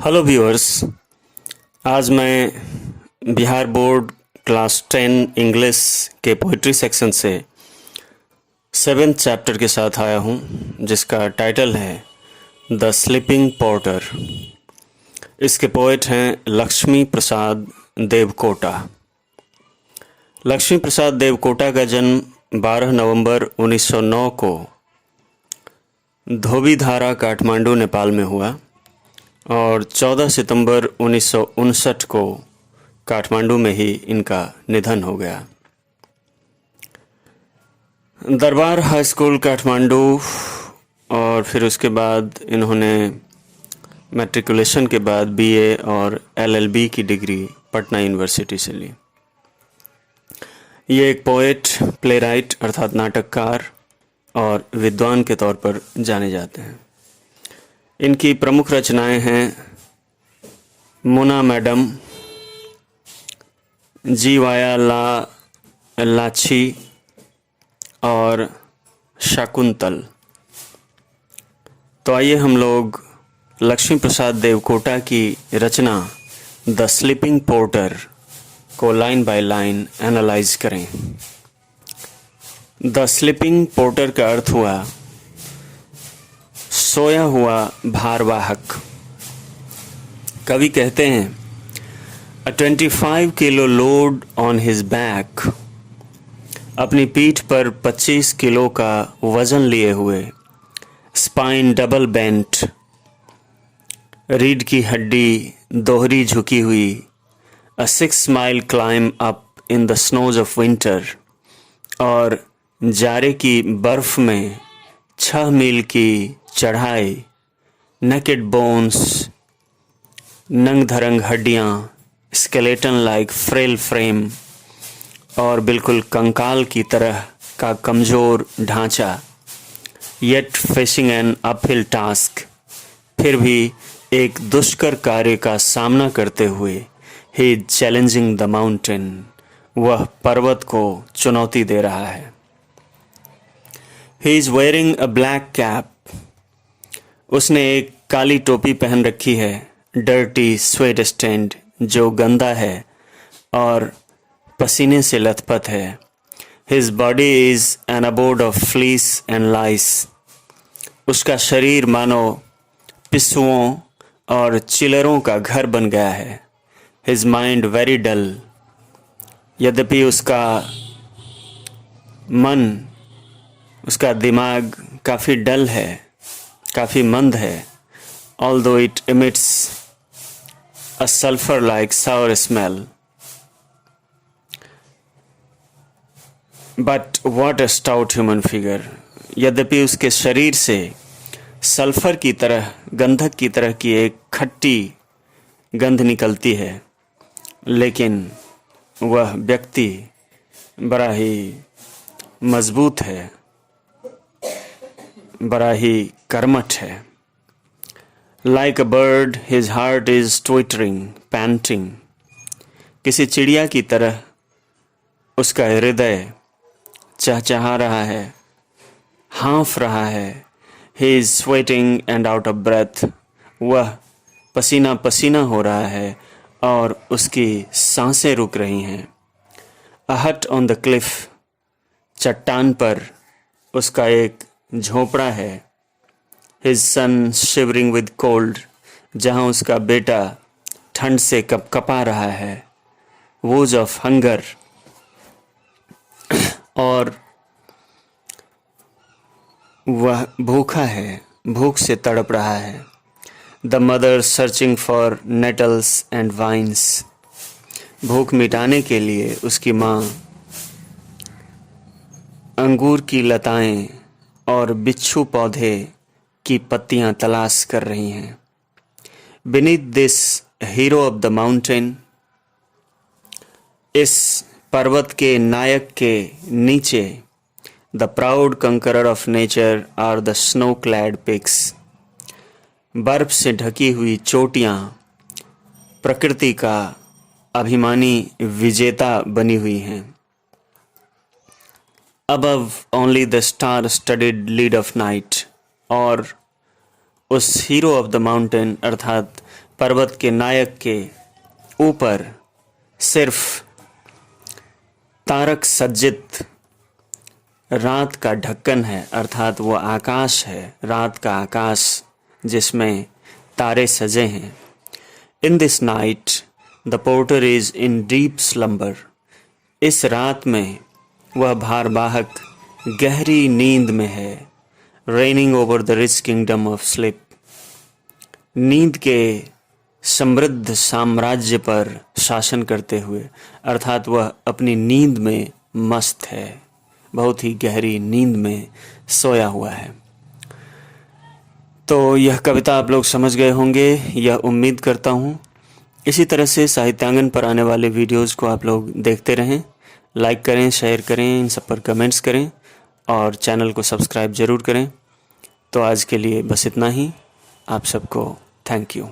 Hello viewers. आज मैं Bihar board class 10 English के पोइट्री सेक्शन से 7th चैप्टर के साथ आया हूँ, जिसका टाइटल है द स्लीपिंग पोर्टर। इसके पोएट हैं लक्ष्मी प्रसाद देवकोटा। लक्ष्मी प्रसाद देवकोटा का जन्म 12 नवंबर 1909 को धोबीधारा, काठमांडू, नेपाल में हुआ और 14 सितंबर 1959 को काठमांडू में ही इनका निधन हो गया। दरबार हाई स्कूल काठमांडू और फिर उसके बाद इन्होंने मैट्रिकुलेशन के बाद बीए और एलएलबी की डिग्री पटना यूनिवर्सिटी से ली। ये एक पोएट, प्लेराइट अर्थात नाटककार और विद्वान के तौर पर जाने जाते हैं। इनकी प्रमुख रचनाएं हैं मुना मैडम, जीवाया ला लाछी और शाकुंतल। तो आइए हम लोग लक्ष्मी प्रसाद देवकोटा की रचना द स्लीपिंग पोर्टर को लाइन बाय लाइन एनालाइज करें। द स्लीपिंग पोर्टर का अर्थ हुआ सोया हुआ भारवाहक। कवि कहते हैं A 25 kilo load on his back, अपनी पीठ पर 25 किलो का वजन लिए हुए, स्पाइन डबल बेंट, रीढ़ की हड्डी दोहरी झुकी हुई, A 6 mile climb up in the snows of winter, और जाड़े की बर्फ में 6 मील की चढ़ाई, नेकेड बोन्स, नंग धरंग हड्डियाँ, स्केलेटन लाइक फ्रेल फ्रेम, और बिल्कुल कंकाल की तरह का कमज़ोर ढांचा, yet facing an uphill task, फिर भी एक दुष्कर कार्य का सामना करते हुए, he is challenging the mountain, वह पर्वत को चुनौती दे रहा है। He is wearing a black cap, उसने एक काली टोपी पहन रखी है, डर्टी स्वेट स्टेंड, जो गंदा है और पसीने से लथपथ है। His body is an abode of fleas and lice, उसका शरीर मानो पिस्सुओं और चिलरों का घर बन गया है। हिज माइंड वेरी डल, यद्यपि उसका मन, उसका दिमाग काफ़ी डल है, काफ़ी मंद है। Although it emits a sulfur like sour smell, but what a stout human figure, यद्यपि उसके शरीर से सल्फर की तरह, गंधक की तरह की एक खट्टी गंध निकलती है, लेकिन वह व्यक्ति बड़ा ही मजबूत है, बड़ा ही कर्मठ है। Like a bird, his heart is twittering, panting. किसी चिड़िया की तरह उसका हृदय चहचहा रहा है, हाँफ रहा है। He is sweating and out of breath. वह पसीना पसीना हो रहा है और उसकी सांसें रुक रही हैं। A hut on the cliff, चट्टान पर उसका एक झोपड़ा है। His son shivering with cold, जहाँ उसका बेटा ठंड से कपकपा रहा है। Woods of hunger, और वह भूखा है, भूख से तड़प रहा है। The mother searching for nettles and vines, भूख मिटाने के लिए उसकी माँ अंगूर की लताएं और बिच्छू पौधे की पत्तियां तलाश कर रही हैं। Beneath this hero of the mountain, इस पर्वत के नायक के नीचे, the proud conqueror of nature are the snow-clad peaks, बर्फ से ढकी हुई चोटियां प्रकृति का अभिमानी विजेता बनी हुई हैं। Above only the star-studded lead of night, और उस हीरो ऑफ द माउंटेन अर्थात पर्वत के नायक के ऊपर सिर्फ तारक सज्जित रात का ढक्कन है, अर्थात वो आकाश है, रात का आकाश जिसमें तारे सजे हैं। In this night the porter is in deep slumber. इस रात में वह भारवाहक गहरी नींद में है। Raining over the rich kingdom of slip. नींद के समृद्ध साम्राज्य पर शासन करते हुए, अर्थात वह अपनी नींद में मस्त है, बहुत ही गहरी नींद में सोया हुआ है। तो यह कविता आप लोग समझ गए होंगे, यह उम्मीद करता हूँ। इसी तरह से साहित्यांगन पर आने वाले वीडियोज़ को आप लोग देखते रहें, लाइक करें, शेयर करें, इन सब पर कमेंट्स करें और चैनल को सब्सक्राइब ज़रूर करें। तो आज के लिए बस इतना ही। आप सबको थैंक यू।